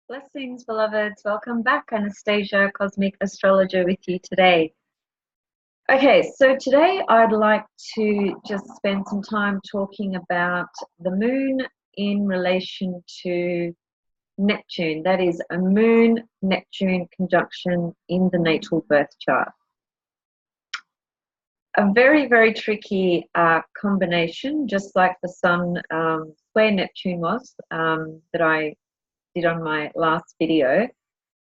Blessings, beloveds. Welcome back. Anastasia, Cosmic Astrologer, with you today. Okay, so today I'd like to just spend some time talking about the moon in relation to Neptune. That is a moon-Neptune conjunction in the natal birth chart. A very, very tricky combination, just like the Sun square Neptune was, that I did on my last video.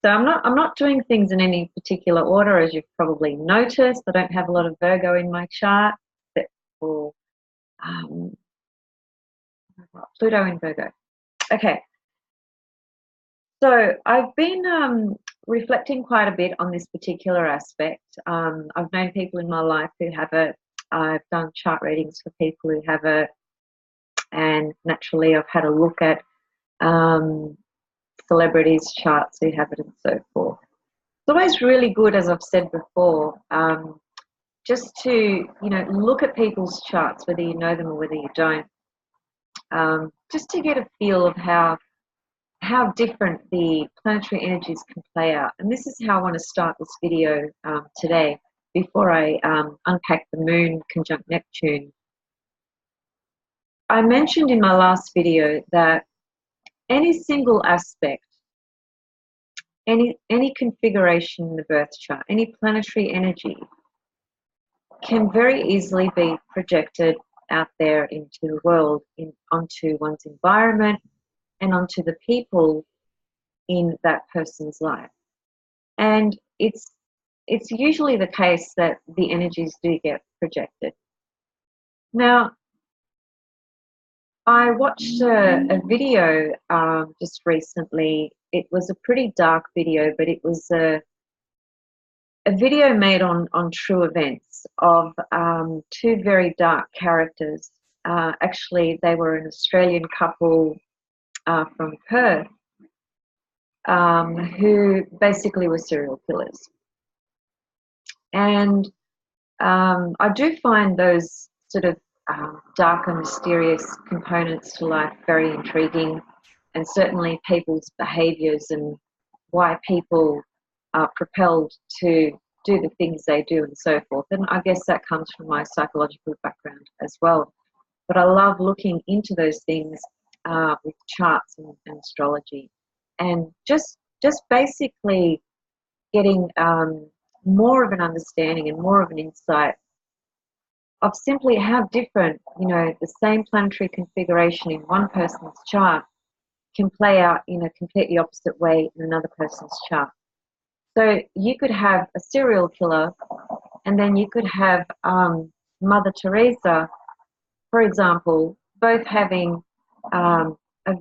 So I'm not doing things in any particular order, as you've probably noticed. I don't have a lot of Virgo in my chart, except for Pluto in Virgo. Okay, so I've been reflecting quite a bit on this particular aspect. I've known people in my life who have it. I've done chart readings for people who have it, and naturally I've had a look at celebrities' charts who have it and so forth. It's always really good, as I've said before, just to look at people's charts, whether you know them or whether you don't, just to get a feel of how different the planetary energies can play out. And this is how I want to start this video today, before I unpack the moon conjunct Neptune. I mentioned in my last video that any single aspect, any configuration in the birth chart, any planetary energy can very easily be projected out there into the world, onto one's environment and onto the people in that person's life. And it's usually the case that the energies do get projected. Now, I watched a video just recently. It was a pretty dark video, but it was a video made on true events of two very dark characters. Actually, they were an Australian couple from Perth who basically were serial killers. And I do find those sort of dark and mysterious components to life very intriguing, and certainly people's behaviours and why people are propelled to do the things they do and so forth. And I guess that comes from my psychological background as well. But I love looking into those things with charts and astrology, and just basically getting more of an understanding and more of an insight of simply how different, the same planetary configuration in one person's chart can play out in a completely opposite way in another person's chart. So you could have a serial killer, and then you could have Mother Teresa, for example, both having a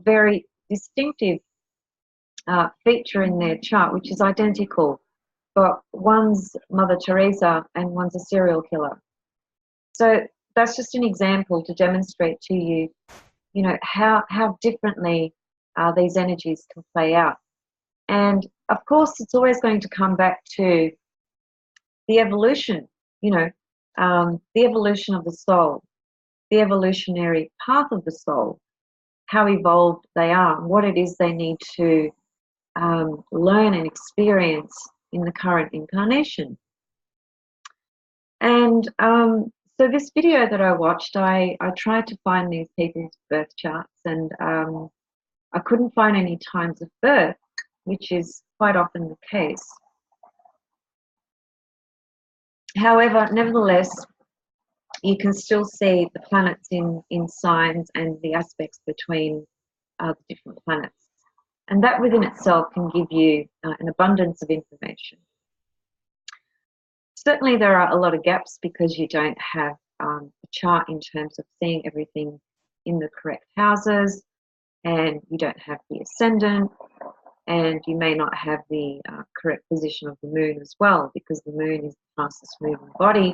very distinctive feature in their chart, which is identical, but one's Mother Teresa and one's a serial killer. So that's just an example to demonstrate to you, how differently these energies can play out. And of course, it's always going to come back to the evolution, the evolution of the soul, the evolutionary path of the soul, how evolved they are, what it is they need to learn and experience in the current incarnation. And so this video that I watched, I tried to find these people's birth charts, and I couldn't find any times of birth, which is quite often the case. However, nevertheless, you can still see the planets in signs and the aspects between the different planets. And that within itself can give you an abundance of information. Certainly there are a lot of gaps because you don't have a chart in terms of seeing everything in the correct houses, and you don't have the ascendant, and you may not have the correct position of the moon as well, because the moon is the fastest moving body,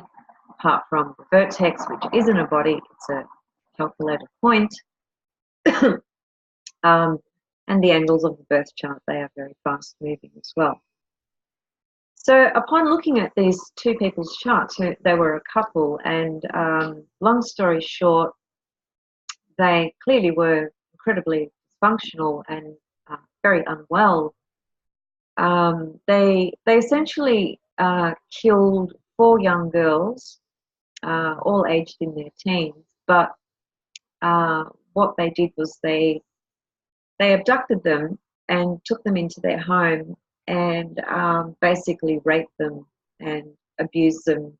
apart from the vertex, which isn't a body, it's a calculated point. And the angles of the birth chart, they are very fast moving as well. So upon looking at these two people's charts, they were a couple, and long story short, they clearly were incredibly dysfunctional and very unwell. They essentially killed 4 young girls, all aged in their teens. But what they did was they abducted them and took them into their home and basically raped them and abused them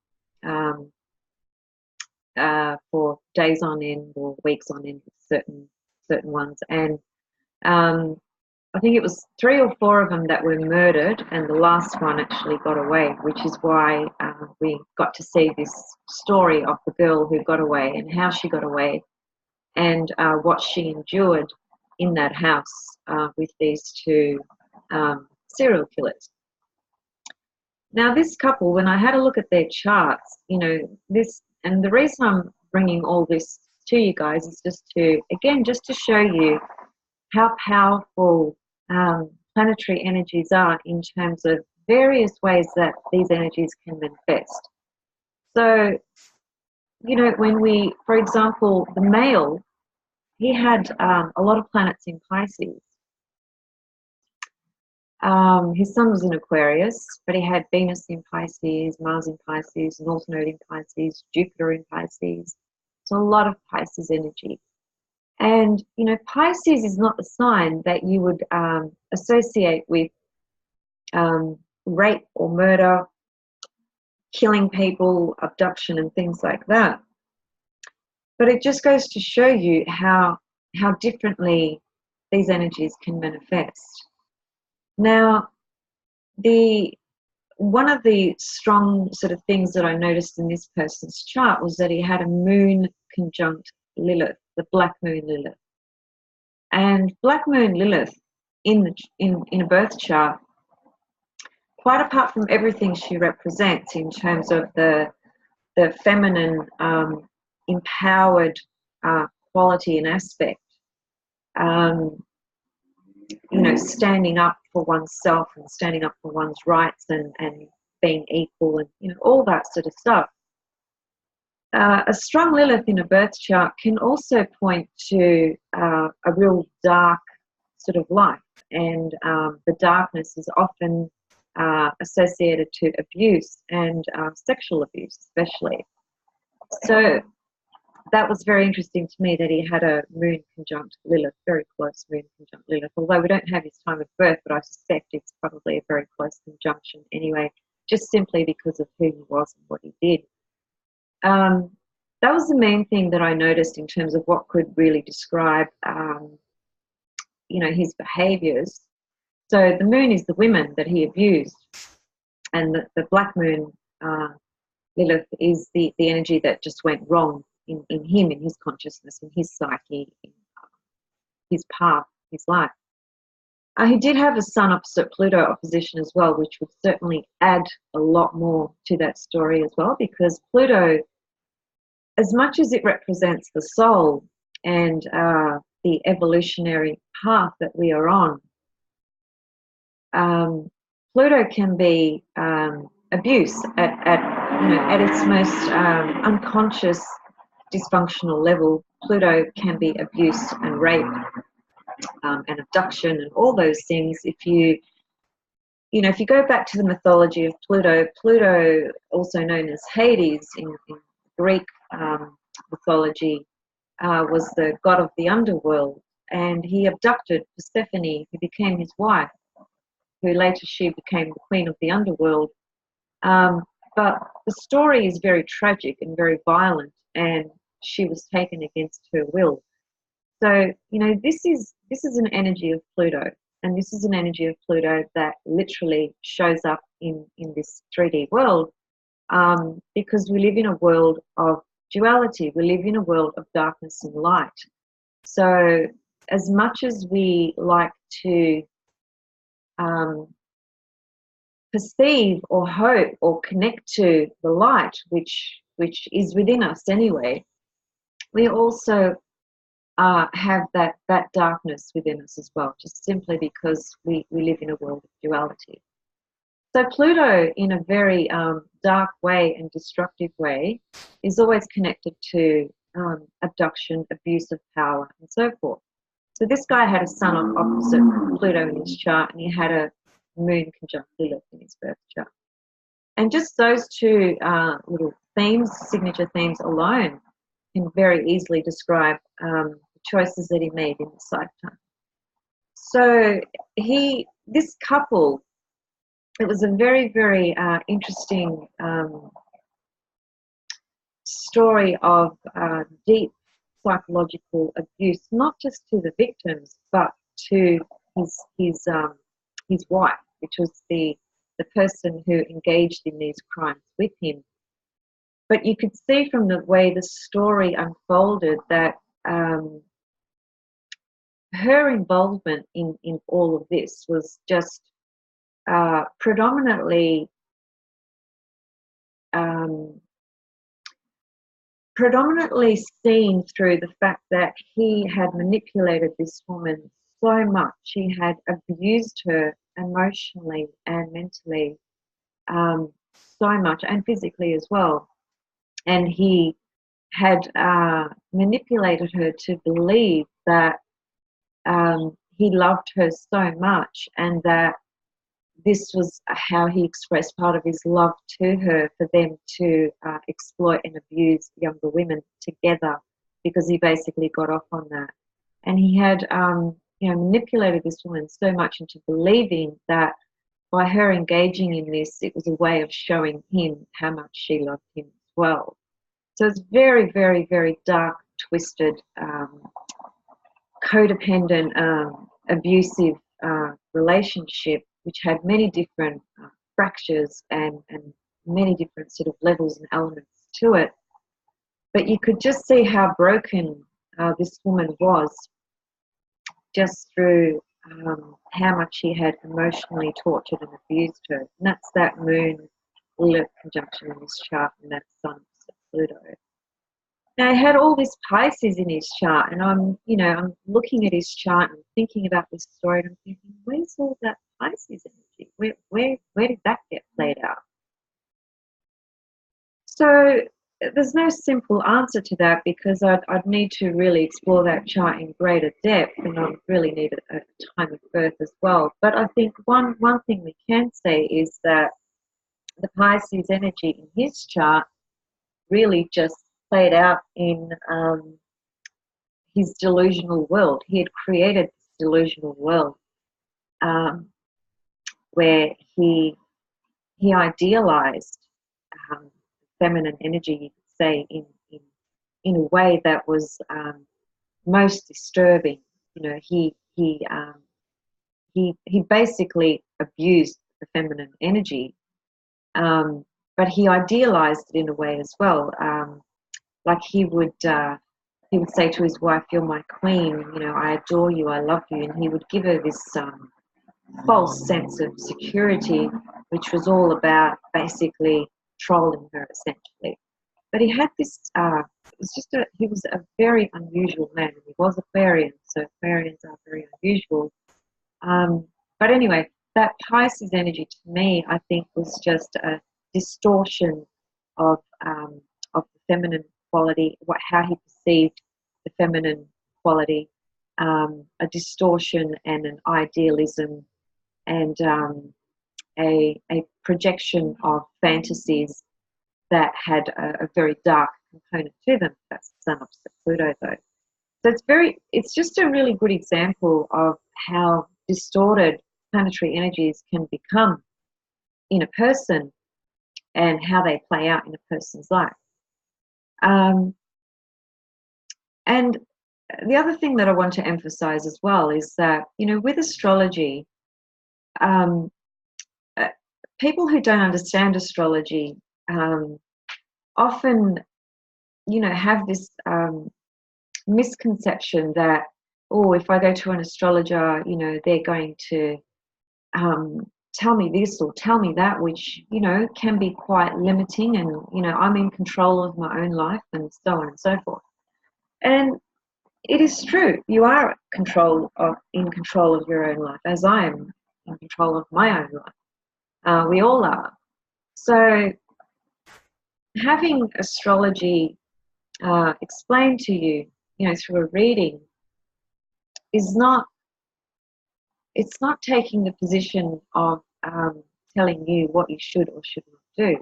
for days on end or weeks on end with certain ones. And I think it was 3 or 4 of them that were murdered, and the last one actually got away, which is why we got to see this story of the girl who got away and how she got away and what she endured in that house with these 2 serial killers. Now, this couple, when I had a look at their charts, you know, and the reason I'm bringing all this to you guys is just to show you how powerful planetary energies are in terms of various ways that these energies can manifest. So, you know, when for example, the male, he had a lot of planets in Pisces. His sun was in Aquarius, but he had Venus in Pisces, Mars in Pisces, North Node in Pisces, Jupiter in Pisces. So a lot of Pisces energy. And, you know, Pisces is not the sign that you would associate with rape or murder, killing people, abduction and things like that. But it just goes to show you how differently these energies can manifest. Now, one of the strong sort of things that I noticed in this person's chart was that he had a moon conjunct Lilith, the black moon Lilith. And black moon Lilith in a birth chart, quite apart from everything she represents in terms of the feminine empowered quality and aspect, you know, standing up for oneself and standing up for one's rights and being equal and, you know, all that sort of stuff. A strong Lilith in a birth chart can also point to a real dark sort of life, and the darkness is often associated to abuse and sexual abuse especially. So that was very interesting to me that he had a moon conjunct Lilith, very close moon conjunct Lilith, although we don't have his time of birth, but I suspect it's probably a very close conjunction anyway, just simply because of who he was and what he did. That was the main thing that I noticed in terms of what could really describe, you know, his behaviours. So the moon is the women that he abused, and the black moon Lilith is the energy that just went wrong in him, in his consciousness, in his psyche, in his path, his life. He did have a sun opposite Pluto opposition as well, which would certainly add a lot more to that story as well, because Pluto, as much as it represents the soul and the evolutionary path that we are on, Pluto can be abuse at its most unconscious, dysfunctional level. Pluto can be abuse and rape and abduction and all those things. If you go back to the mythology of Pluto, also known as Hades in Greek mythology, was the god of the underworld, and he abducted Persephone, who became his wife, who later she became the queen of the underworld. But the story is very tragic and very violent, and she was taken against her will. So, this is an energy of Pluto, and this is an energy of Pluto that literally shows up in this 3D world, because we live in a world of duality. We live in a world of darkness and light. So as much as we like to perceive or hope or connect to the light, which is within us anyway, we also have that darkness within us as well, just simply because we live in a world of duality. So Pluto, in a very dark way and destructive way, is always connected to abduction, abuse of power, and so forth. So this guy had a sun opposite Pluto in his chart, and he had a moon conjunct Lilith in his birth chart. And just those two little themes, signature themes alone, can very easily describe the choices that he made in this lifetime. So this couple, it was a very, very interesting story of deep psychological abuse, not just to the victims, but to his wife, which was the person who engaged in these crimes with him. But you could see from the way the story unfolded that her involvement in all of this was just predominantly seen through the fact that he had manipulated this woman so much. He had abused her emotionally and mentally so much, and physically as well. And he had manipulated her to believe that he loved her so much, and that this was how he expressed part of his love to her, for them to exploit and abuse younger women together, because he basically got off on that. And he had manipulated this woman so much into believing that by her engaging in this, it was a way of showing him how much she loved him as well. So it's very, very, very dark, twisted, codependent, abusive relationship, which had many different fractures and many different sort of levels and elements to it. But you could just see how broken this woman was, just through how much he had emotionally tortured and abused her. And that's that moon Lilith conjunction in his chart, and that sun opposite Pluto. Now, he had all this Pisces in his chart, and I'm looking at his chart and thinking about this story, and I'm thinking, where's all that Pisces energy? Where did that get played out? So there's no simple answer to that, because I'd need to really explore that chart in greater depth, and I'd really need a time of birth as well. But I think one thing we can say is that the Pisces energy in his chart really just played out in his delusional world. He had created this delusional world where he idealized feminine energy, you could say, in a way that was most disturbing. He basically abused the feminine energy, but he idealized it in a way as well. Like he would say to his wife, "You're my queen, I adore you, I love you," and he would give her this false sense of security, which was all about basically trolling her, essentially. But he had this, he was a very unusual man. He was Aquarian, so Aquarians are very unusual. But anyway, that Pisces energy, to me, I think, was just a distortion of the feminine quality, how he perceived the feminine quality, a distortion and an idealism, and a projection of fantasies that had a very dark component to them. That's the sun opposite Pluto, though. So it's just a really good example of how distorted planetary energies can become in a person, and how they play out in a person's life. And the other thing that I want to emphasize as well is that, with astrology, people who don't understand astrology often, have this misconception that, if I go to an astrologer, they're going to tell me this or tell me that, which, can be quite limiting, and, I'm in control of my own life, and so on and so forth. And it is true, you are in control of your own life, as I am in control of my own life. We all are. So having astrology explained to you, through a reading, is not, it's not taking the position of telling you what you should or should not do.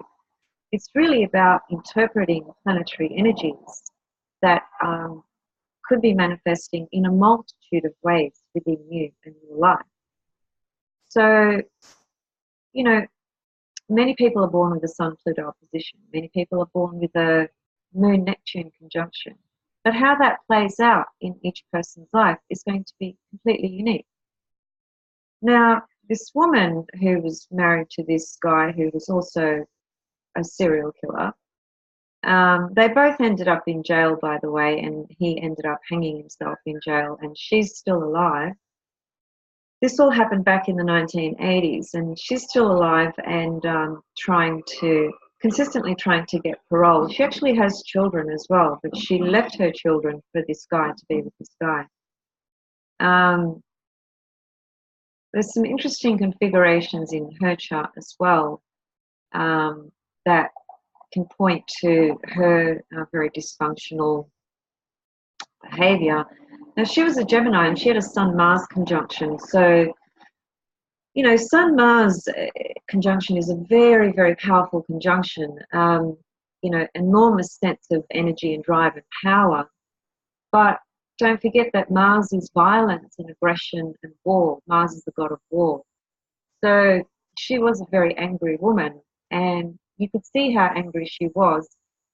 It's really about interpreting planetary energies that could be manifesting in a multitude of ways within you and your life. So, you know, many people are born with a Sun-Pluto opposition. Many people are born with a Moon-Neptune conjunction. But how that plays out in each person's life is going to be completely unique. Now, this woman who was married to this guy who was also a serial killer, they both ended up in jail, by the way, and he ended up hanging himself in jail, and she's still alive. This all happened back in the 1980s, and she's still alive and consistently trying to get parole. She actually has children as well, but she left her children for this guy, to be with this guy. There's some interesting configurations in her chart as well that can point to her very dysfunctional behavior. Now, she was a Gemini and she had a Sun-Mars conjunction. So, you know, Sun-Mars conjunction is a very, very powerful conjunction. You know, enormous sense of energy and drive and power. But don't forget that Mars is violence and aggression and war. Mars is the god of war. So she was a very angry woman, and you could see how angry she was,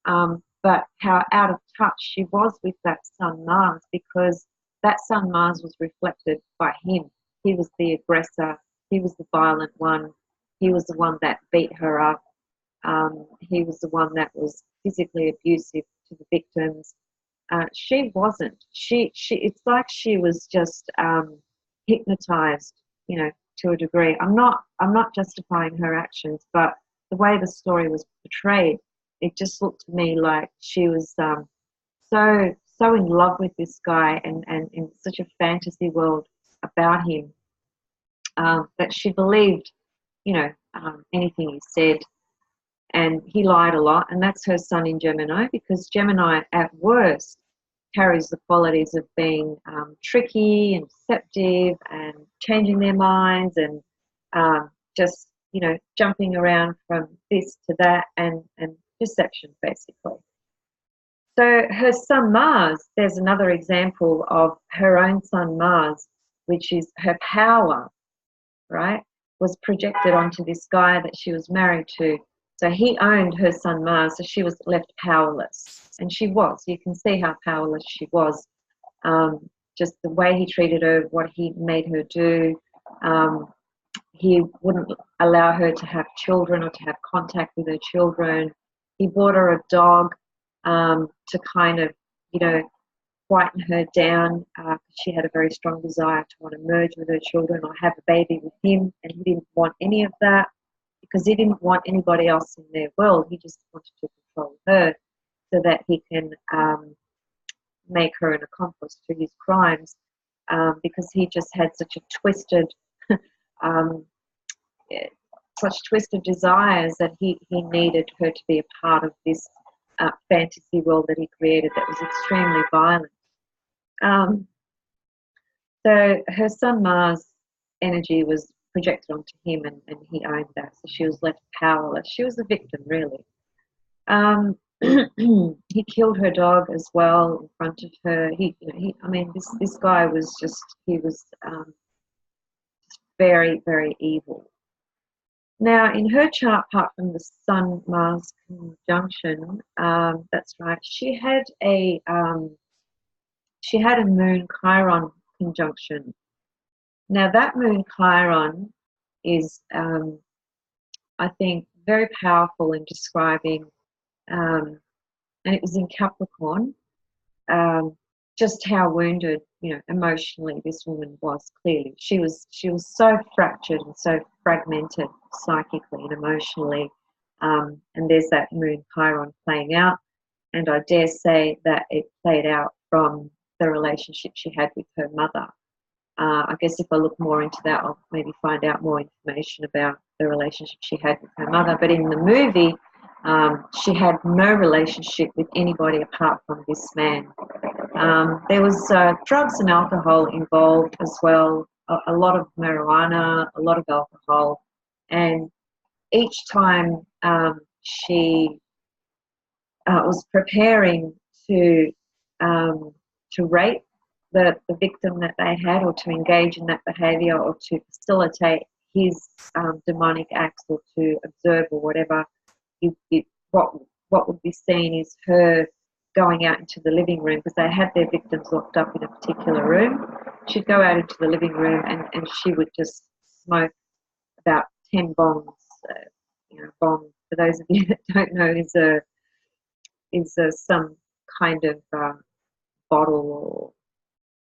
but how out of touch she was with that Sun-Mars, because that Sun-Mars was reflected by him. He was the aggressor. He was the violent one. He was the one that beat her up. He was the one that was physically abusive to the victims. She wasn't. It's like she was just hypnotized, you know, to a degree. I'm not justifying her actions, but the way the story was portrayed, it just looked to me like she was so in love with this guy and in such a fantasy world about him that she believed, you know, anything he said. And he lied a lot, and that's her Sun in Gemini, because Gemini at worst carries the qualities of being tricky and deceptive and changing their minds and just, you know, jumping around from this to that and deception, basically. So her Sun Mars, there's another example of her own Sun Mars, which is her power, right, was projected onto this guy that she was married to. So he owned her Sun Mars, so she was left powerless. And she was. You can see how powerless she was. Just the way he treated her, what he made her do. He wouldn't allow her to have children or to have contact with her children. He bought her a dog to kind of, you know, quieten her down. She had a very strong desire to want to merge with her children or have a baby with him, and he didn't want any of that, because he didn't want anybody else in their world. He just wanted to control her so that he can make her an accomplice to his crimes, because he just had such a twisted, such twisted desires that he needed her to be a part of this fantasy world that he created that was extremely violent. So her Sun Mars energy was projected onto him, and he owned that. So she was left powerless. She was a victim, really. He killed her dog as well in front of her. I mean, this guy was just, he was very, very evil. Now, in her chart, apart from the Sun-Mars conjunction, that's right, she had a Moon-Chiron conjunction. Now, that Moon-Chiron is, I think, very powerful in describing, and it was in Capricorn, just how wounded, you know, emotionally this woman was. Clearly, she was so fractured and so fragmented psychically and emotionally, and there's that Moon-Chiron playing out, and I dare say that it played out from the relationship she had with her mother. I guess if I look more into that, I'll maybe find out more information about the relationship she had with her mother. But in the movie, she had no relationship with anybody apart from this man. There was drugs and alcohol involved as well, a lot of marijuana, a lot of alcohol, and each time she was preparing to rape the victim that they had, or to engage in that behaviour, or to facilitate his demonic acts, or to observe, or whatever, what would be seen is her going out into the living room, because they had their victims locked up in a particular room. She'd go out into the living room and she would just smoke about 10 bongs. Bong, for those of you that don't know, is some kind of bottle,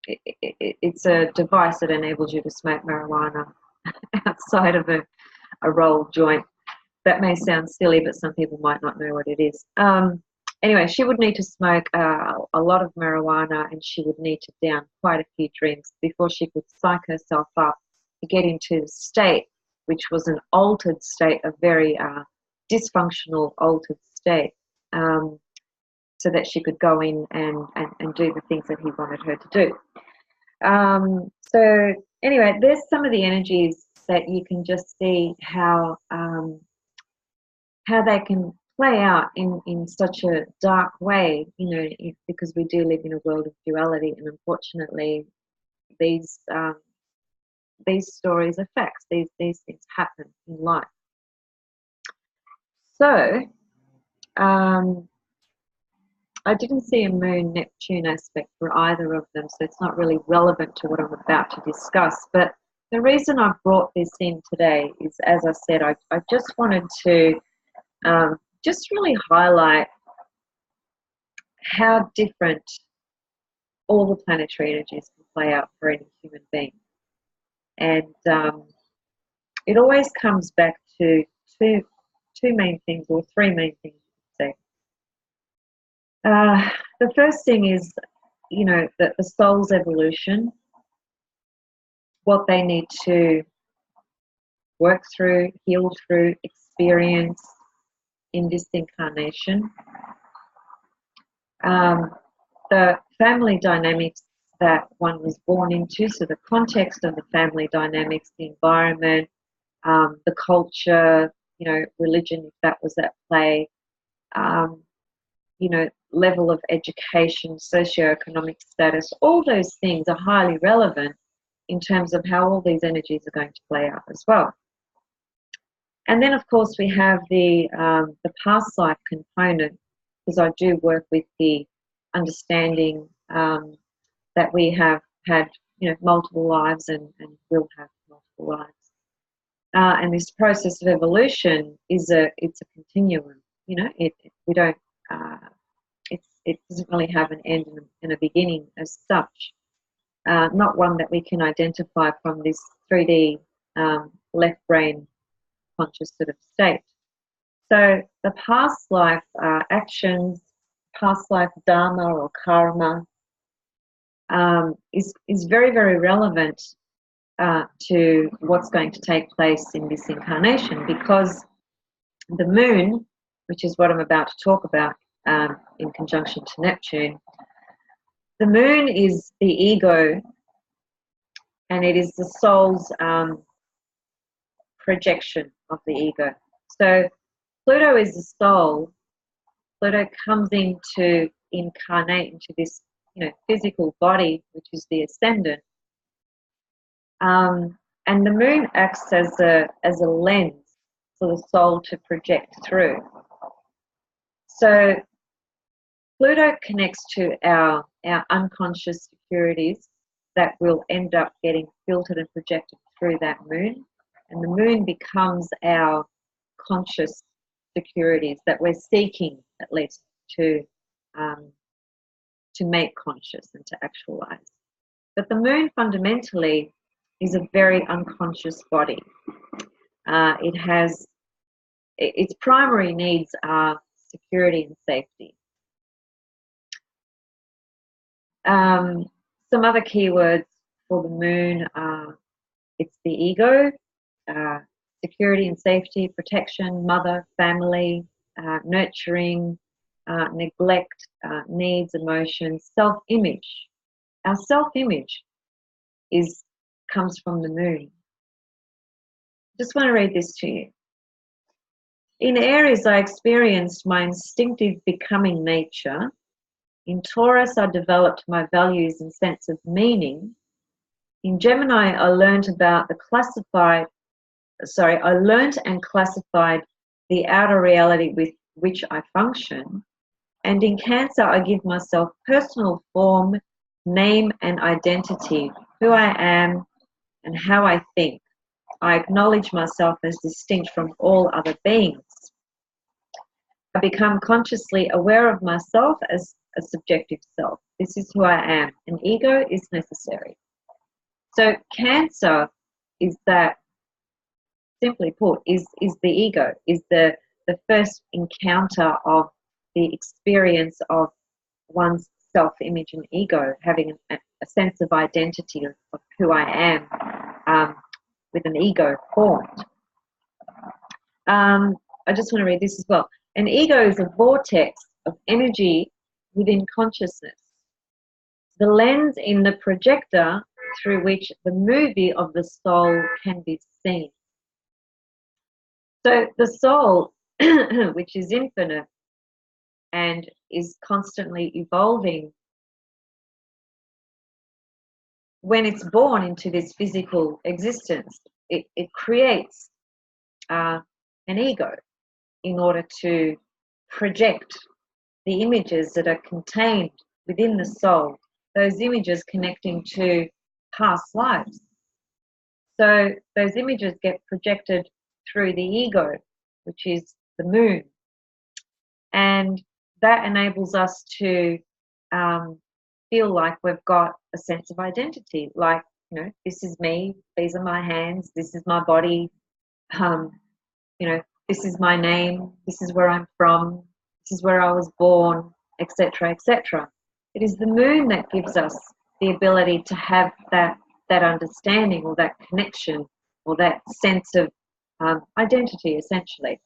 or it's a device that enables you to smoke marijuana outside of a rolled joint. That may sound silly, but some people might not know what it is. Anyway, she would need to smoke a lot of marijuana, and she would need to down quite a few drinks before she could psych herself up to get into the state, which was an altered state, a very dysfunctional altered state, so that she could go in and do the things that he wanted her to do. So anyway, there's some of the energies that you can just see how they can play out in such a dark way, because we do live in a world of duality, and unfortunately these stories are facts. These things happen in life. So I didn't see a Moon-Neptune aspect for either of them, so it's not really relevant to what I'm about to discuss. But the reason I've brought this in today is, as I said, I just wanted to just really highlight how different all the planetary energies can play out for any human being. And it always comes back to two main things, or three main things, you could say. The first thing is, that the soul's evolution, what they need to work through, heal through, experience in this incarnation. The family dynamics that one was born into, so the context of the family dynamics, the environment, the culture, religion, if that was at play, level of education, socioeconomic status, all those things are highly relevant in terms of how all these energies are going to play out as well. And then, of course, we have the past life component, because I do work with the understanding that we have had, multiple lives and will have multiple lives. And this process of evolution it's a continuum. We don't. It doesn't really have an end and a beginning as such. Not one that we can identify from this 3D left brain conscious sort of state. So the past life actions, past life dharma or karma is very, very relevant to what's going to take place in this incarnation, because the moon, which is what I'm about to talk about in conjunction to Neptune, the moon is the ego, and it is the soul's projection of the ego. So Pluto is the soul. Pluto comes in to incarnate into this, physical body, which is the ascendant. And the moon acts as a lens for the soul to project through. So Pluto connects to our unconscious securities that will end up getting filtered and projected through that moon. And the moon becomes our conscious securities that we're seeking, at least, to make conscious and to actualize. But the moon fundamentally is a very unconscious body. It has, its primary needs are security and safety. Some other keywords for the moon are, it's the ego, security and safety, protection, mother, family, nurturing, neglect, needs, emotions, self-image. Our self-image comes from the moon. Just want to read this to you. In Aries, I experienced my instinctive becoming nature. In Taurus, I developed my values and sense of meaning. In Gemini, I learned and classified the outer reality with which I function. And in Cancer, I give myself personal form, name, and identity, who I am and how I think. I acknowledge myself as distinct from all other beings. I become consciously aware of myself as a subjective self. This is who I am. An ego is necessary. So Cancer is that, simply put, is the ego, is the first encounter of the experience of one's self-image and ego, having a sense of identity of who I am, with an ego formed. I just want to read this as well. An ego is a vortex of energy within consciousness, the lens in the projector through which the movie of the soul can be seen. So the soul, which is infinite and is constantly evolving, when it's born into this physical existence, it creates an ego in order to project the images that are contained within the soul, those images connecting to past lives. So those images get projected through the ego, which is the moon. And that enables us to feel like we've got a sense of identity, like, you know, this is me, these are my hands, this is my body, you know, this is my name, this is where I'm from, this is where I was born, etc., etc. It is the moon that gives us the ability to have that understanding or that connection or that sense of identity, essentially.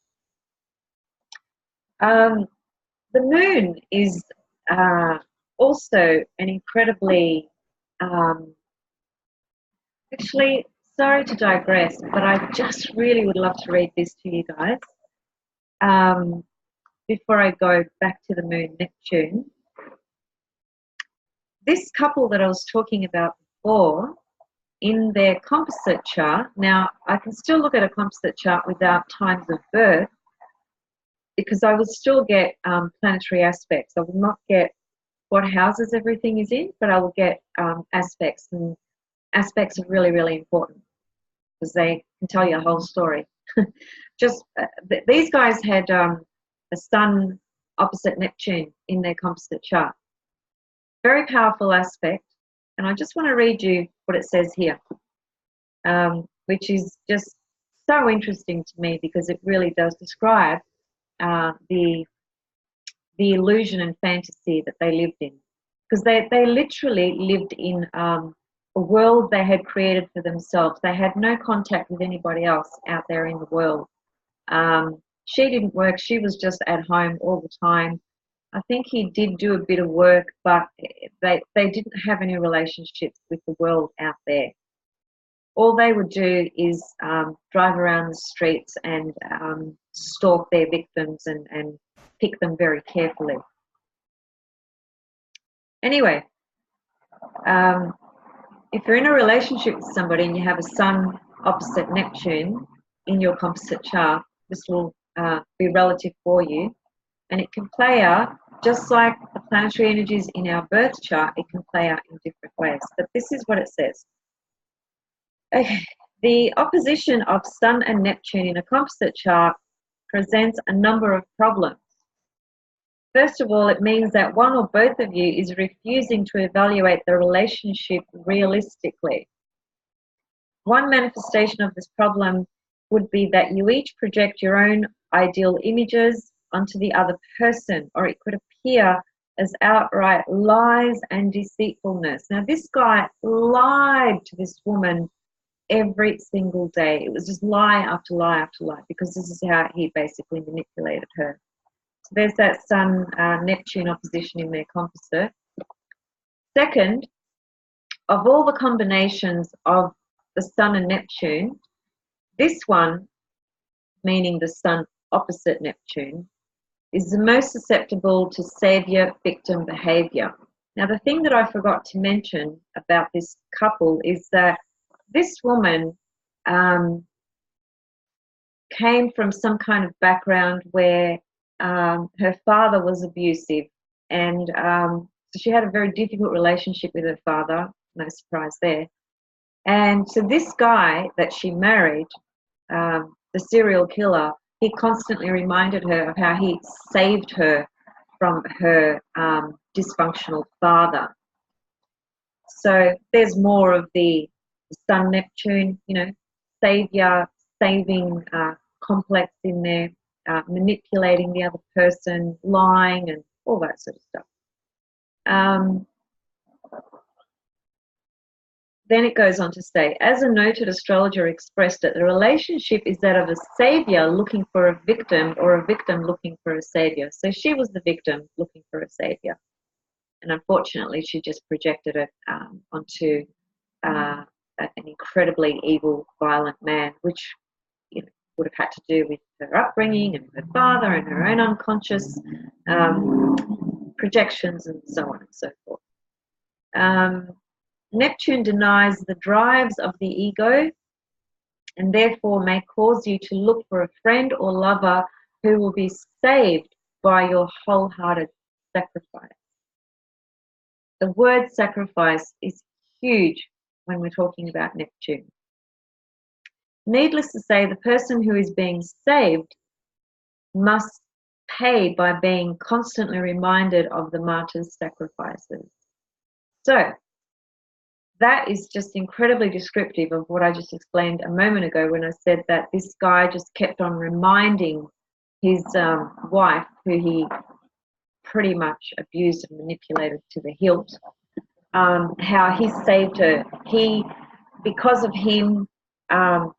The moon is also an incredibly, actually, sorry to digress, but I just really would love to read this to you guys before I go back to the moon, Neptune. This couple that I was talking about before, in their composite chart, now I can still look at a composite chart without times of birth because I will still get planetary aspects. I will not get what houses everything is in, but I will get aspects, and aspects are really, really important because they can tell you a whole story. Just these guys had a sun opposite Neptune in their composite chart. Very powerful aspect, and I just want to read you what it says here, which is just so interesting to me because it really does describe the illusion and fantasy that they lived in, because they literally lived in a world they had created for themselves. They had no contact with anybody else out there in the world. She didn't work. She was just at home all the time. I think he did do a bit of work, but they didn't have any relationships with the world out there. All they would do is drive around the streets and stalk their victims and pick them very carefully. Anyway, if you're in a relationship with somebody and you have a sun opposite Neptune in your composite chart, this will be relative for you. And it can play out, just like the planetary energies in our birth chart, it can play out in different ways. But this is what it says. Okay. The opposition of Sun and Neptune in a composite chart presents a number of problems. First of all, it means that one or both of you is refusing to evaluate the relationship realistically. One manifestation of this problem would be that you each project your own ideal images onto the other person, or it could appear as outright lies and deceitfulness. Now, this guy lied to this woman every single day. It was just lie after lie after lie, because this is how he basically manipulated her. So there's that Sun Neptune opposition in their composite. Second, of all the combinations of the Sun and Neptune, this one, meaning the Sun opposite Neptune, is the most susceptible to savior-victim behavior. Now, the thing that I forgot to mention about this couple is that this woman came from some kind of background where her father was abusive, and so she had a very difficult relationship with her father, no surprise there. And so this guy that she married, the serial killer, he constantly reminded her of how he saved her from her dysfunctional father. So there's more of the Sun Neptune, you know, savior, saving complex in there, manipulating the other person, lying, and all that sort of stuff. Then it goes on to say, as a noted astrologer expressed it, the relationship is that of a savior looking for a victim or a victim looking for a savior. So she was the victim looking for a savior. And unfortunately, she just projected it onto an incredibly evil, violent man, which, you know, would have had to do with her upbringing and her father and her own unconscious projections and so on and so forth. Neptune denies the drives of the ego and therefore may cause you to look for a friend or lover who will be saved by your wholehearted sacrifice. The word sacrifice is huge when we're talking about Neptune. Needless to say, the person who is being saved must pay by being constantly reminded of the martyr's sacrifices. So, that is just incredibly descriptive of what I just explained a moment ago when I said that this guy just kept on reminding his wife, who he pretty much abused and manipulated to the hilt, how he saved her. Because of him,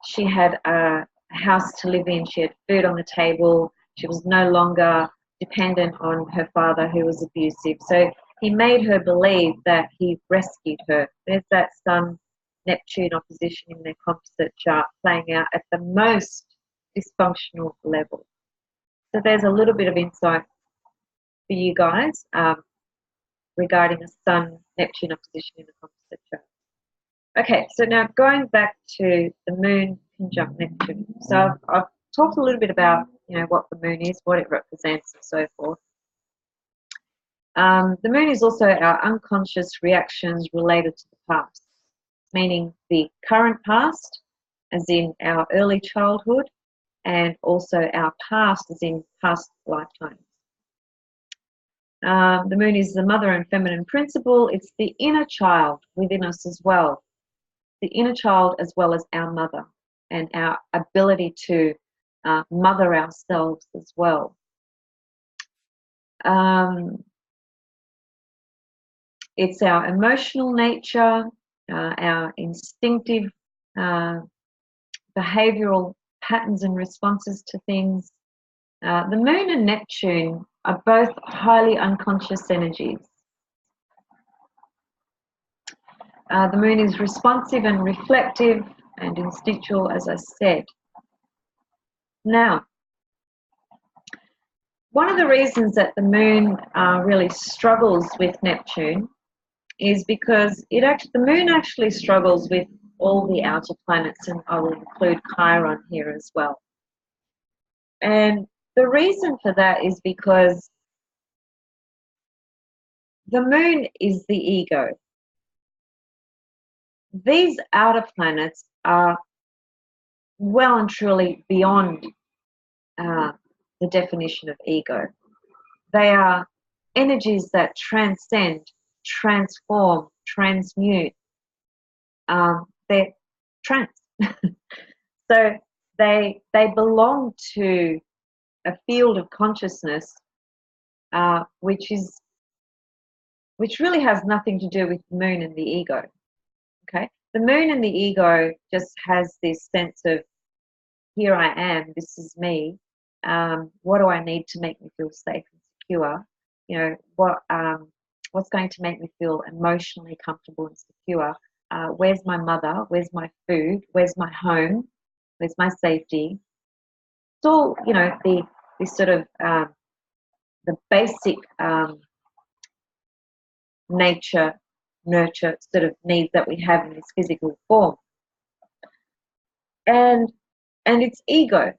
she had a house to live in, she had food on the table, she was no longer dependent on her father who was abusive. So he made her believe that he rescued her. There's that Sun-Neptune opposition in their composite chart playing out at the most dysfunctional level. So there's a little bit of insight for you guys regarding a Sun-Neptune opposition in the composite chart. Okay, so now going back to the Moon conjunct Neptune. So I've talked a little bit about, you know, what the Moon is, what it represents, and so forth. The Moon is also our unconscious reactions related to the past, meaning the current past, as in our early childhood, and also our past, as in past lifetimes. The Moon is the mother and feminine principle. It's the inner child within us as well. The inner child as well as our mother, and our ability to mother ourselves as well. It's our emotional nature, our instinctive behavioral patterns and responses to things. The Moon and Neptune are both highly unconscious energies. The Moon is responsive and reflective and instinctual, as I said. Now, one of the reasons that the Moon really struggles with Neptune is because the Moon actually struggles with all the outer planets, and I will include Chiron here as well. And the reason for that is because the Moon is the ego. These outer planets are well and truly beyond the definition of ego. They are energies that transcend, transform, transmute. They're trans. So they belong to a field of consciousness which really has nothing to do with the Moon and the ego. Okay, the Moon and the ego just has this sense of, here I am, this is me, What do I need to make me feel safe and secure? You know, what's going to make me feel emotionally comfortable and secure? Where's my mother? Where's my food? Where's my home? Where's my safety? It's all, you know, this sort of the basic nature, nurture sort of needs that we have in this physical form. And it's ego.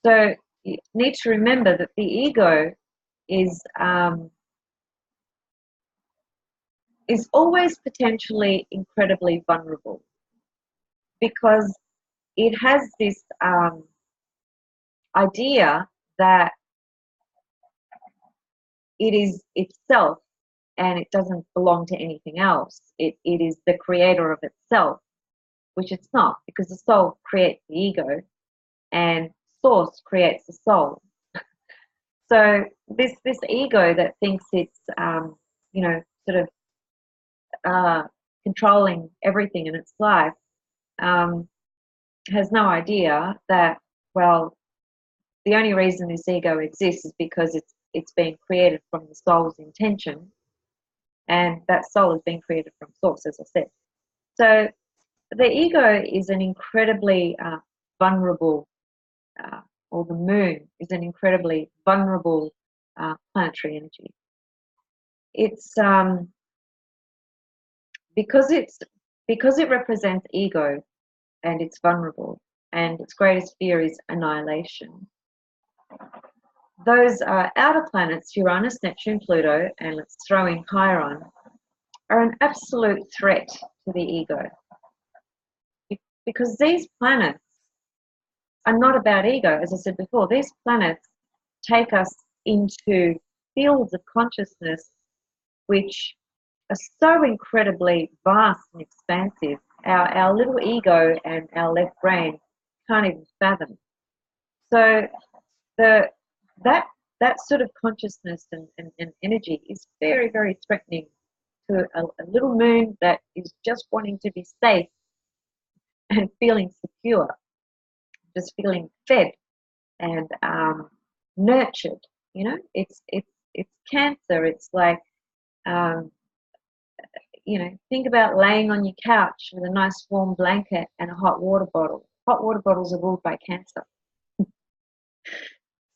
So you need to remember that the ego is always potentially incredibly vulnerable, because it has this idea that it is itself and it doesn't belong to anything else. It is the creator of itself, which it's not, because the soul creates the ego and source creates the soul. So this ego that thinks it's you know, sort of controlling everything in its life has no idea that, well, the only reason this ego exists is because it's being created from the soul's intention, and that soul has been created from source, as I said. So the ego is an incredibly vulnerable, or the moon is an incredibly vulnerable planetary energy. It's because it represents ego and it's vulnerable, and its greatest fear is annihilation. Those outer planets, Uranus, Neptune, Pluto, and let's throw in Chiron, are an absolute threat to the ego, because these planets are not about ego. As I said before, these planets take us into fields of consciousness which are so incredibly vast and expansive. Our little ego and our left brain can't even fathom. So that sort of consciousness and energy is very, very threatening to a little moon that is just wanting to be safe and feeling secure, just feeling fed and nurtured. You know, it's Cancer. It's like you know, think about laying on your couch with a nice warm blanket and a hot water bottle. Hot water bottles are ruled by Cancer.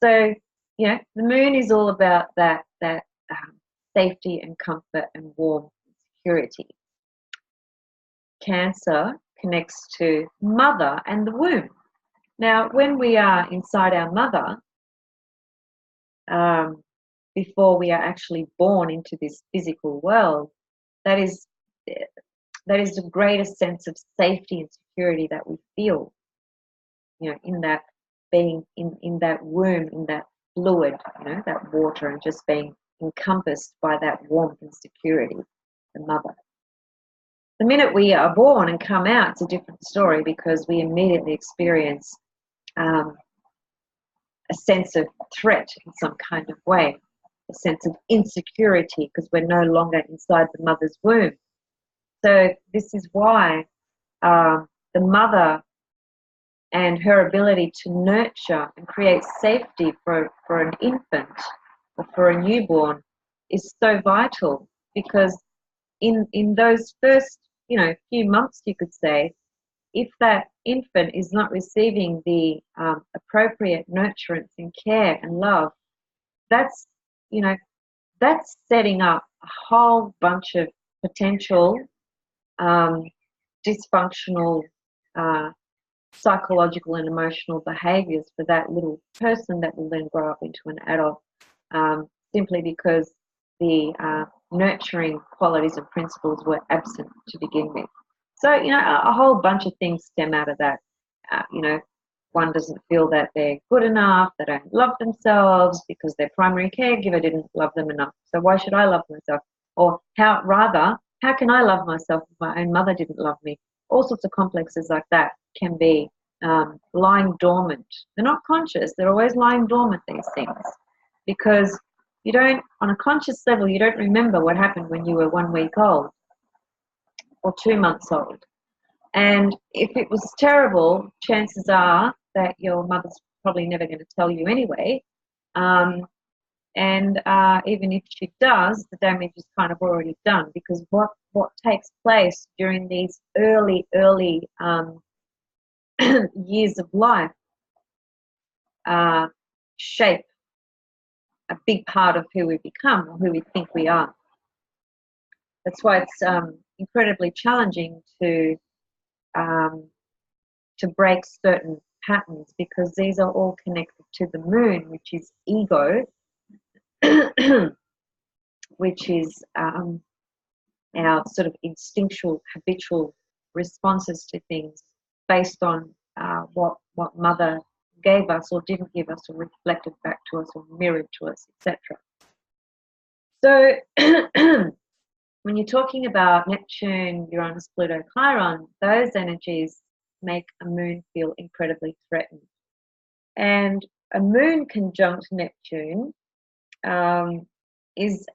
So, you know, the moon is all about that safety and comfort and warmth and security. Cancer connects to mother and the womb. Now, when we are inside our mother, before we are actually born into this physical world, that is the greatest sense of safety and security that we feel, you know, in that being in that womb, in that fluid, you know, that water, and just being encompassed by that warmth and security, the mother. The minute we are born and come out, it's a different story, because we immediately experience a sense of threat in some kind of way, a sense of insecurity, because we're no longer inside the mother's womb. So this is why the mother and her ability to nurture and create safety for an infant or for a newborn is so vital, because in those first, you know, few months, you could say, if that infant is not receiving the appropriate nurturance and care and love, that's, you know, that's setting up a whole bunch of potential dysfunctional psychological and emotional behaviors for that little person that will then grow up into an adult, simply because the nurturing qualities and principles were absent to begin with. So, you know, a whole bunch of things stem out of that. You know, one doesn't feel that they're good enough, they don't love themselves because their primary caregiver didn't love them enough. So why should I love myself? Or how can I love myself if my own mother didn't love me? All sorts of complexes like that can be lying dormant. They're not conscious, they're always lying dormant, these things, because you don't, on a conscious level, you don't remember what happened when you were 1 week old or 2 months old. And if it was terrible, chances are that your mother's probably never going to tell you anyway. And even if she does, the damage is kind of already done, because what takes place during these early years of life shape a big part of who we become or who we think we are. That's why it's incredibly challenging to break certain patterns, because these are all connected to the moon, which is ego, which is our sort of instinctual, habitual responses to things based on what mother gave us or didn't give us, or reflected back to us or mirrored to us, etc. So when you're talking about Neptune, Uranus, Pluto, Chiron, those energies make a moon feel incredibly threatened. And a moon conjunct Neptune is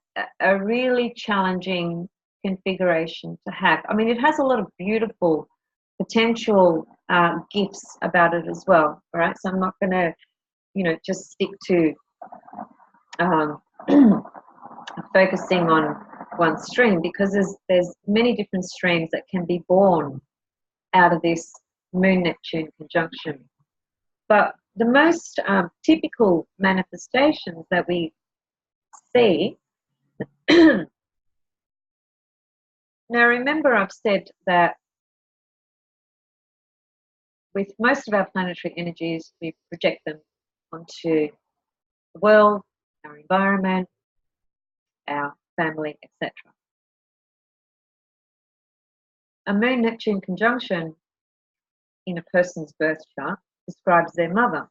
a really challenging configuration to have. I mean, it has a lot of beautiful potential gifts about it as well, all right? So I'm not going to, just stick to focusing on one stream, because there's many different streams that can be born out of this Moon-Neptune conjunction. But the most typical manifestations that we see now, remember, I've said that with most of our planetary energies, we project them onto the world, our environment, our family, etc. A Moon-Neptune conjunction in a person's birth chart describes their mother.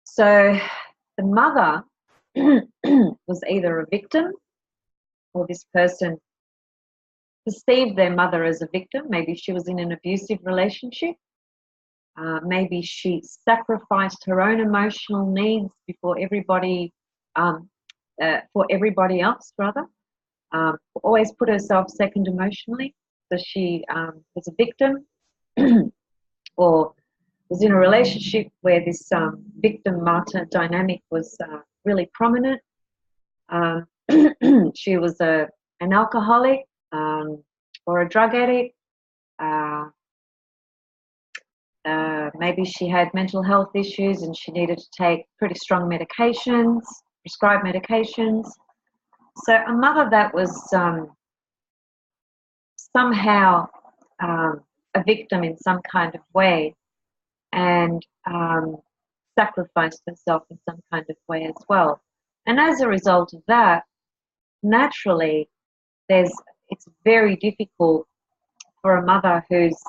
So the mother was either a victim, or this person perceived their mother as a victim. Maybe she was in an abusive relationship. Maybe she sacrificed her own emotional needs before everybody, for everybody else, rather. Always put herself second emotionally. So she was a victim, or was in a relationship where this victim-martyr dynamic was really prominent. She was an alcoholic or a drug addict. Maybe she had mental health issues and she needed to take pretty strong medications, prescribed medications. So a mother that was somehow a victim in some kind of way, and sacrificed herself in some kind of way as well. And as a result of that, naturally, it's very difficult for a mother who's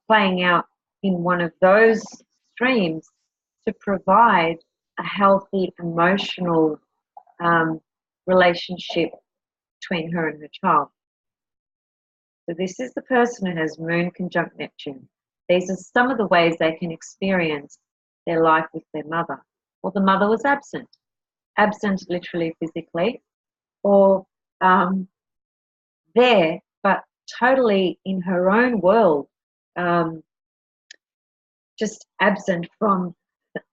playing out in one of those streams to provide a healthy emotional relationship between her and her child. So this is the person who has Moon conjunct Neptune. These are some of the ways they can experience their life with their mother. Or the mother was absent literally physically, or there, but totally in her own world, just absent from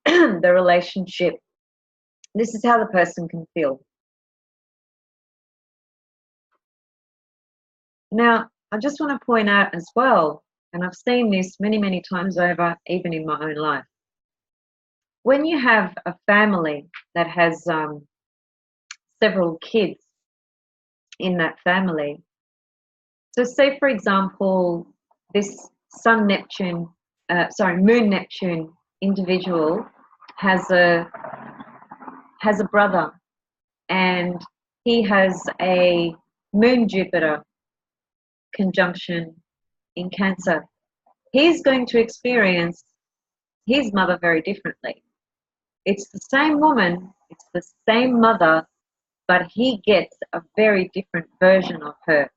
the relationship. This is how the person can feel. Now, I just want to point out as well, and I've seen this many, many times over, even in my own life. When you have a family that has several kids in that family, so say, for example, this Moon-Neptune individual has a brother, and he has a Moon-Jupiter conjunction in Cancer. He's going to experience his mother very differently. It's the same woman, it's the same mother, but he gets a very different version of her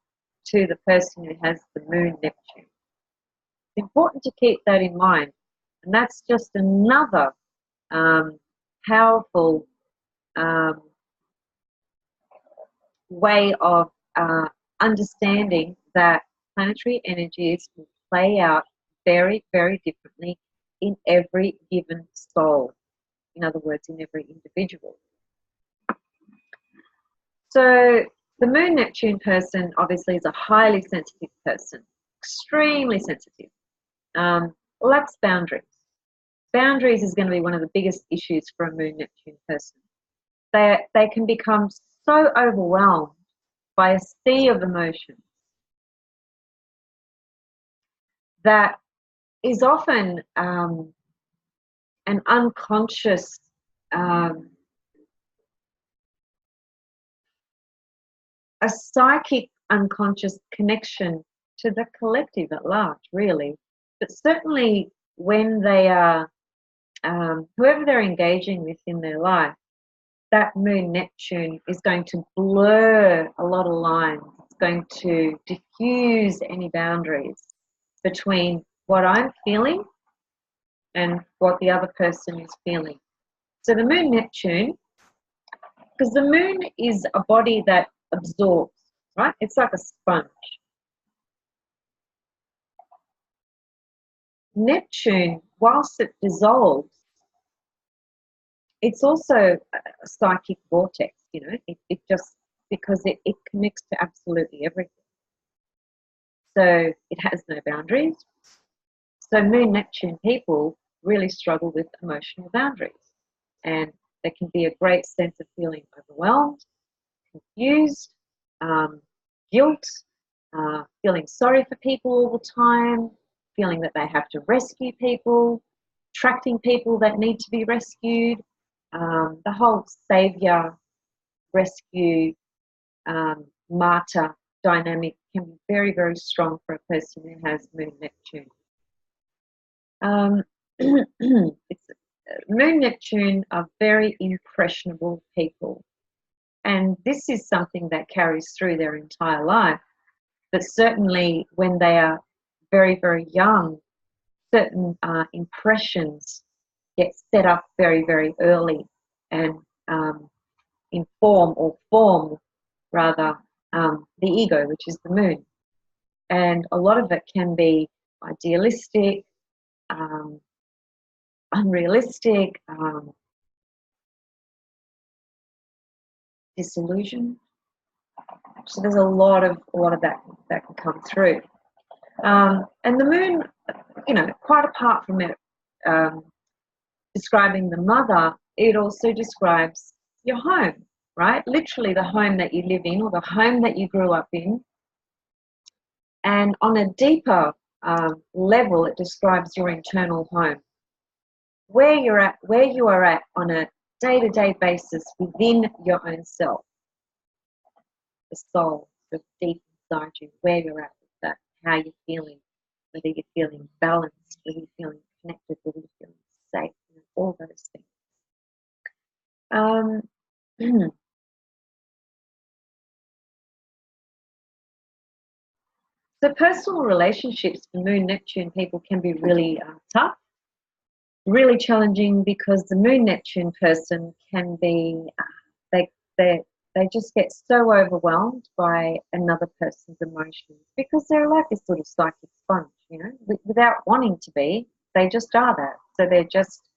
to the person who has the Moon-Neptune. It's important to keep that in mind. And that's just another powerful way of understanding that planetary energies will play out very, very differently in every given soul. In other words, in every individual. So the Moon Neptune person obviously is a highly sensitive person, extremely sensitive, lacks boundaries. Boundaries is going to be one of the biggest issues for a Moon Neptune person. They can become so overwhelmed by a sea of emotions that is often an unconscious a psychic unconscious connection to the collective at large, really. But certainly when they are, whoever they're engaging with in their life, that Moon Neptune is going to blur a lot of lines. It's going to diffuse any boundaries between what I'm feeling and what the other person is feeling. So the Moon Neptune, because the moon is a body that absorbs, right? It's like a sponge. Neptune, whilst it dissolves, it's also a psychic vortex, you know, it just, because it connects to absolutely everything. So it has no boundaries. So Moon Neptune people really struggle with emotional boundaries. And there can be a great sense of feeling overwhelmed, confused, guilt, feeling sorry for people all the time, feeling that they have to rescue people, attracting people that need to be rescued. The whole savior, rescue, martyr dynamic can be very, very strong for a person who has Moon Neptune. Moon Neptune are very impressionable people, and this is something that carries through their entire life. But certainly when they are very, very young, certain impressions get set up very, very early and inform or form, rather, the ego, which is the moon. And a lot of it can be idealistic, unrealistic, disillusioned. So there's a lot of that can come through. And the moon, you know, quite apart from it describing the mother, it also describes your home, right? Literally the home that you live in or the home that you grew up in. And on a deeper level, it describes your internal home, where you are at on a day-to-day basis within your own self, the soul, the deep inside you, where you're at with that, how you're feeling, whether you're feeling balanced, whether you're feeling connected, whether you're feeling safe, you know, all those things. So personal relationships for Moon Neptune people can be really tough, really challenging, because the Moon Neptune person can be, they just get so overwhelmed by another person's emotions because they're like this sort of psychic sponge, you know, without wanting to be, they just are that. So they're just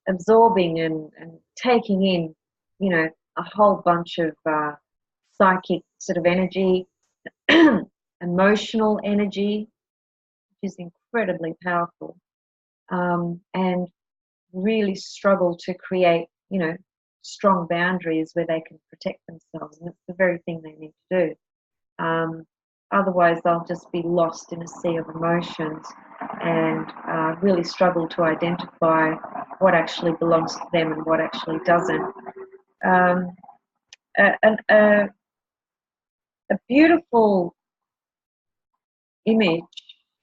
absorbing and taking in, you know, a whole bunch of psychic sort of energy, emotional energy, which is incredibly powerful, and really struggle to create, you know, strong boundaries where they can protect themselves, and it's the very thing they need to do. Otherwise they'll just be lost in a sea of emotions and really struggle to identify what actually belongs to them and what actually doesn't. A beautiful image,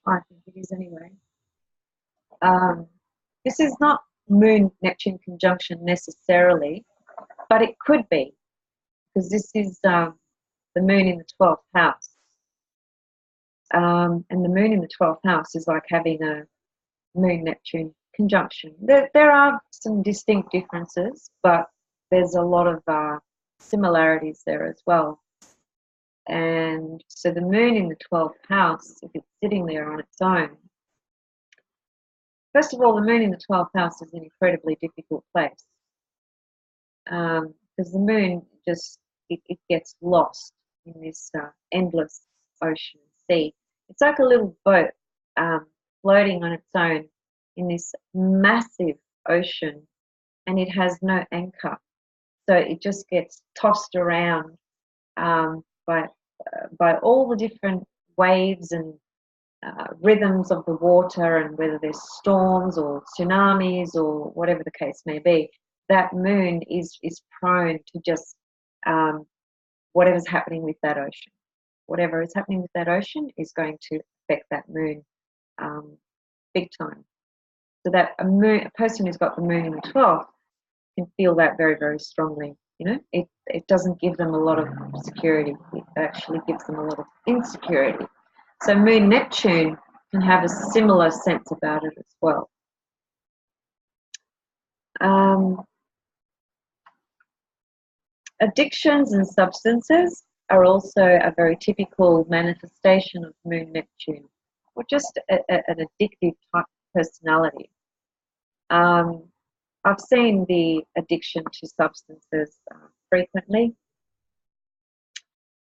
I think it is anyway. This is not Moon Neptune conjunction necessarily, but it could be, because this is the moon in the 12th house. And the moon in the 12th house is like having a Moon Neptune conjunction. There are some distinct differences, but there's a lot of similarities there as well. And so the moon in the 12th house, if it's sitting there on its own, first of all, the moon in the 12th house is an incredibly difficult place, because the moon just, it gets lost in this endless ocean sea. It's like a little boat floating on its own in this massive ocean, and it has no anchor. So it just gets tossed around by all the different waves and rhythms of the water, and whether there's storms or tsunamis or whatever the case may be, that moon is prone to just whatever's happening with that ocean. Whatever is happening with that ocean is going to affect that moon big time. So that a person who's got the moon in the 12th can feel that very, very strongly. You know, it doesn't give them a lot of security. It actually gives them a lot of insecurity. So moon Neptune can have a similar sense about it as well. Addictions and substances are also a very typical manifestation of moon Neptune, or just an addictive type personality. I've seen the addiction to substances frequently,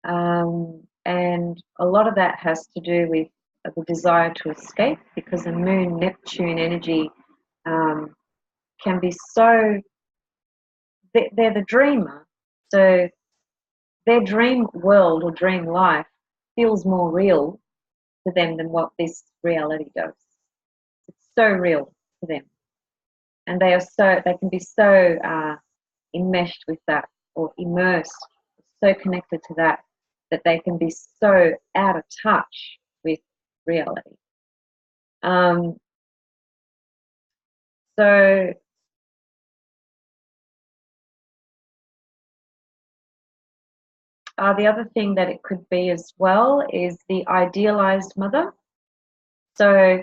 and a lot of that has to do with the desire to escape, because the moon Neptune energy can be so, they're the dreamer, so their dream world or dream life feels more real to them than what this reality does. It's so real to them, and they can be so enmeshed with that, or immersed, so connected to that, that they can be so out of touch with reality. So the other thing that it could be as well is the idealized mother. So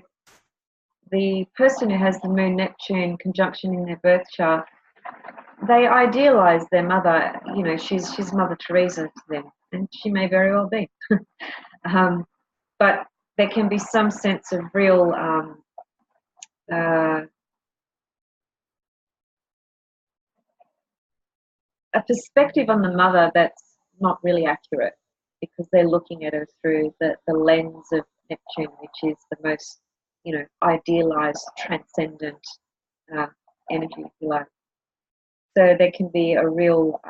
the person who has the moon Neptune conjunction in their birth chart, they idealize their mother. You know, she's Mother Teresa to them, and she may very well be. But there can be some sense of real a perspective on the mother that's not really accurate, because they're looking at her through the lens of Neptune, which is the most, you know, idealized, transcendent energy, if you like. So there can be a real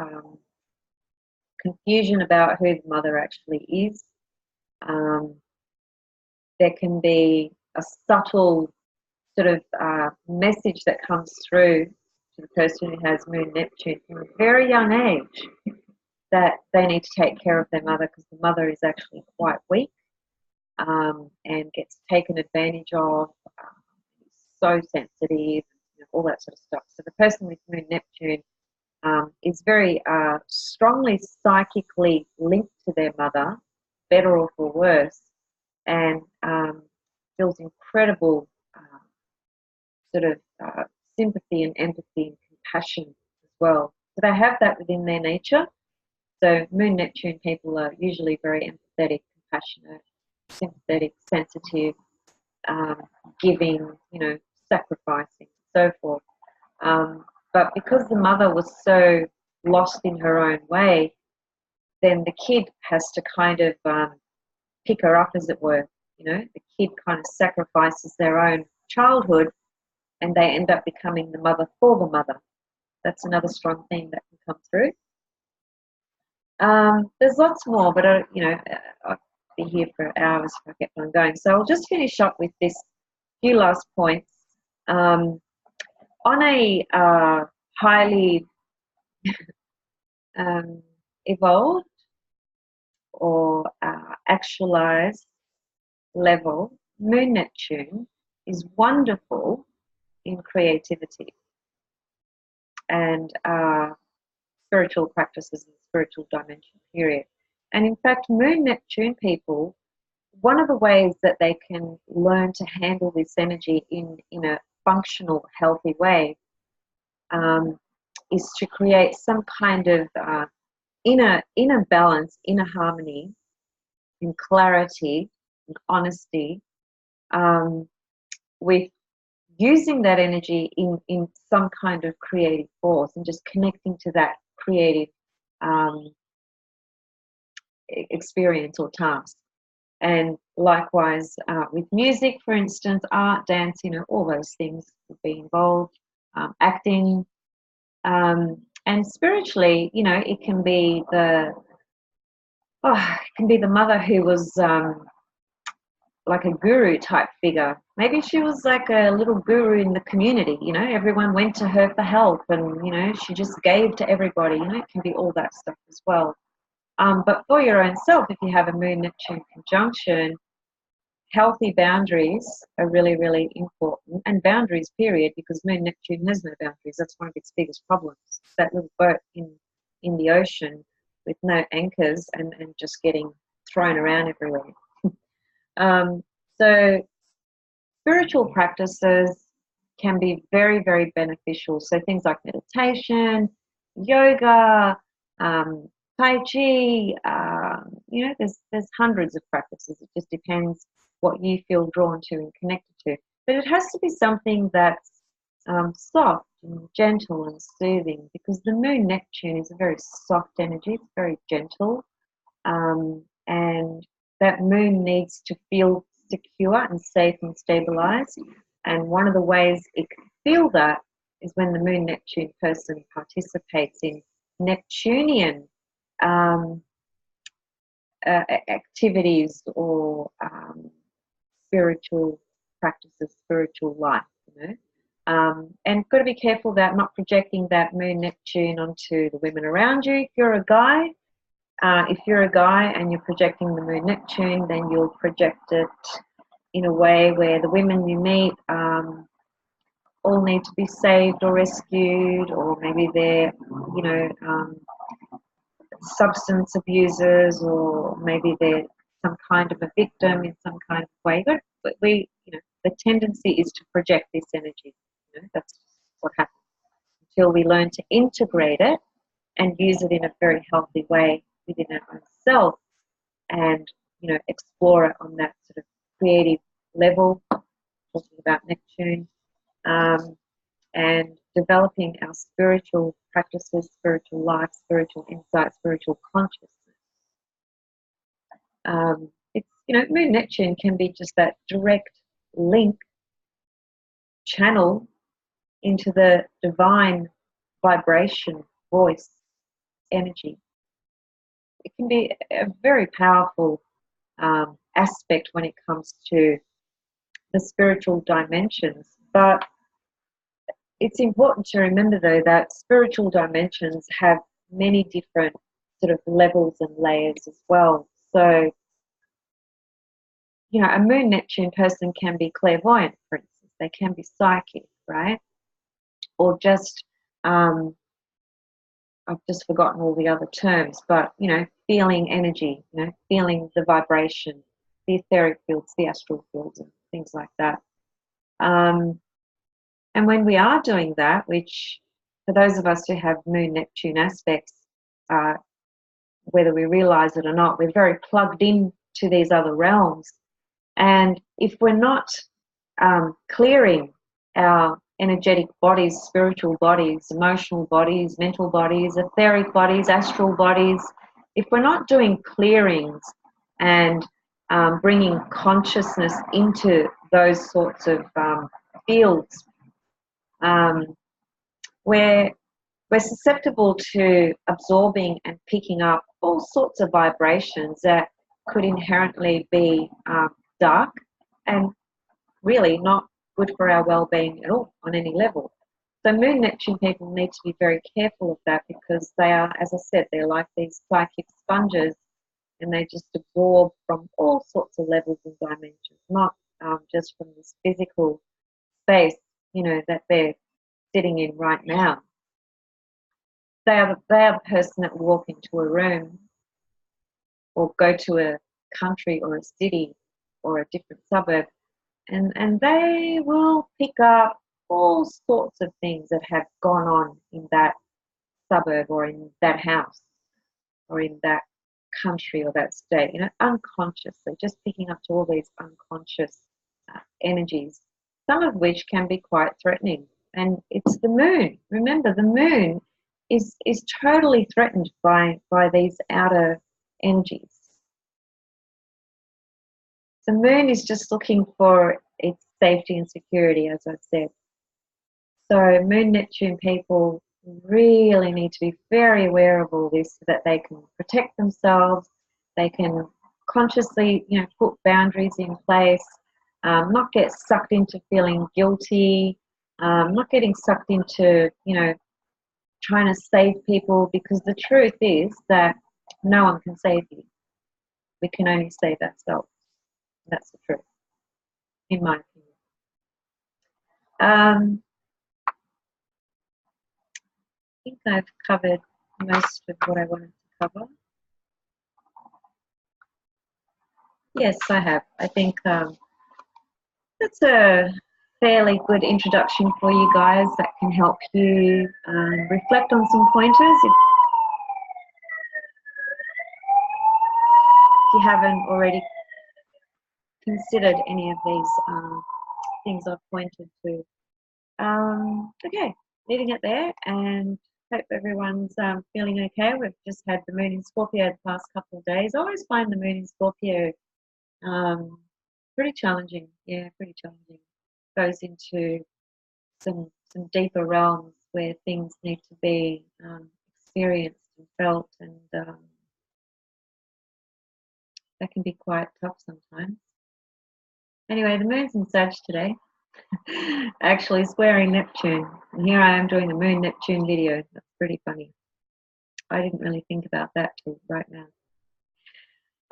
confusion about who the mother actually is. There can be a subtle sort of message that comes through to the person who has moon Neptune from a very young age, that they need to take care of their mother, because the mother is actually quite weak and gets taken advantage of, so sensitive, you know, all that sort of stuff. So the person with moon Neptune is very strongly psychically linked to their mother, better or for worse, and feels incredible sort of sympathy and empathy and compassion as well. So they have that within their nature. So moon Neptune people are usually very empathetic, compassionate, sympathetic, sensitive, giving, you know, sacrificing, so forth. But because the mother was so lost in her own way, then the kid has to kind of pick her up, as it were. You know, the kid kind of sacrifices their own childhood, and they end up becoming the mother for the mother. That's another strong theme that can come through. There's lots more, but you know, I'll be here for hours if I kept on going. So I'll just finish up with this few last points. On a highly evolved or actualized level, moon Neptune is wonderful in creativity and spiritual practices in the spiritual dimension period. And in fact, moon Neptune people, one of the ways that they can learn to handle this energy in a functional, healthy way is to create some kind of inner balance, inner harmony, in clarity and honesty, with using that energy in some kind of creative force and just connecting to that creative experience or task. And likewise with music, for instance, art, dance, all those things would be involved, acting, and spiritually, it can be the mother who was like a guru type figure. Maybe she was like a little guru in the community, everyone went to her for help, and she just gave to everybody. It can be all that stuff as well. But for your own self, if you have a Moon Neptune conjunction, healthy boundaries are really, really important. And boundaries, period, because Moon Neptune has no boundaries. That's one of its biggest problems. That little boat in the ocean with no anchors and just getting thrown around everywhere. So spiritual practices can be very, very beneficial. So things like meditation, yoga, Tai Chi, there's hundreds of practices. It just depends what you feel drawn to and connected to. But it has to be something that's soft and gentle and soothing, because the Moon Neptune is a very soft energy. It's very gentle, and that moon needs to feel secure and safe and stabilized. And one of the ways it can feel that is when the Moon Neptune person participates in Neptunian activities or spiritual practices, spiritual life, and got to be careful about not projecting that Moon Neptune onto the women around you. If you're a guy, and you're projecting the Moon Neptune, then you'll project it in a way where the women you meet all need to be saved or rescued, or maybe they're, substance abusers, or maybe they're some kind of a victim in some kind of way. But the tendency is to project this energy. That's what happens until we learn to integrate it and use it in a very healthy way within our own self, and explore it on that sort of creative level, talking about Neptune, and developing our spiritual practices, spiritual life, spiritual insight, spiritual consciousness. It's Moon Neptune can be just that direct link, channel into the divine vibration, voice, energy. It can be a very powerful aspect when it comes to the spiritual dimensions. But it's important to remember, though, that spiritual dimensions have many different sort of levels and layers as well. So, a Moon Neptune person can be clairvoyant, for instance. They can be psychic, right? Or just, I've just forgotten all the other terms, but, feeling energy, feeling the vibration, the etheric fields, the astral fields, and things like that. And when we are doing that, which for those of us who have Moon Neptune aspects, whether we realize it or not, we're very plugged in to these other realms. And if we're not clearing our energetic bodies, spiritual bodies, emotional bodies, mental bodies, etheric bodies, astral bodies, if we're not doing clearings and bringing consciousness into those sorts of fields, we're susceptible to absorbing and picking up all sorts of vibrations that could inherently be dark and really not good for our well-being at all on any level. So Moon Neptune people need to be very careful of that, because they are, as I said, they're like these psychic sponges, and they just absorb from all sorts of levels and dimensions, not just from this physical space, that they're sitting in right now. They are the person that will walk into a room or go to a country or a city or a different suburb, and they will pick up all sorts of things that have gone on in that suburb or in that house. or in that country or that state, you know, unconsciously, just picking up to all these unconscious energies, some of which can be quite threatening. And it's the moon. Remember, the moon is totally threatened by these outer energies. The moon is just looking for its safety and security, as I said. So Moon Neptune people really need to be very aware of all this so that they can protect themselves, they can consciously, you know, put boundaries in place, not get sucked into feeling guilty, not getting sucked into, you know, trying to save people, because the truth is that no one can save you. We can only save ourselves. That's the truth, in my opinion. I think I've covered most of what I wanted to cover. Yes, I have. I think that's a fairly good introduction for you guys that can help you reflect on some pointers if you haven't already considered any of these things I've pointed to. Okay, leaving it there, and hope everyone's feeling okay. We've just had the moon in Scorpio the past couple of days. I always find the moon in Scorpio pretty challenging. Yeah, pretty challenging. Goes into some deeper realms where things need to be experienced and felt, and that can be quite tough sometimes. Anyway, the moon's in Sag today, actually squaring Neptune, and here I am doing the Moon Neptune video. That's pretty funny. I didn't really think about that till right now.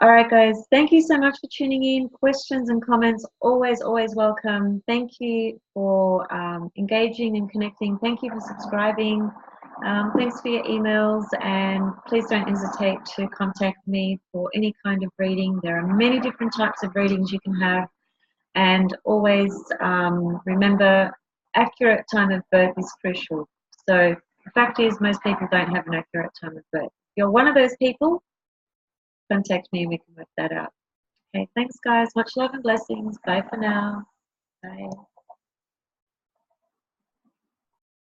All right, guys, thank you so much for tuning in. Questions and comments, always welcome. Thank you for engaging and connecting. Thank you for subscribing. Thanks for your emails, and please don't hesitate to contact me for any kind of reading. There are many different types of readings you can have, and always remember, accurate time of birth is crucial. So the fact is, most people don't have an accurate time of birth. If you're one of those people, contact me and we can work that out. Okay, thanks guys. Much love and blessings. Bye for now. Bye.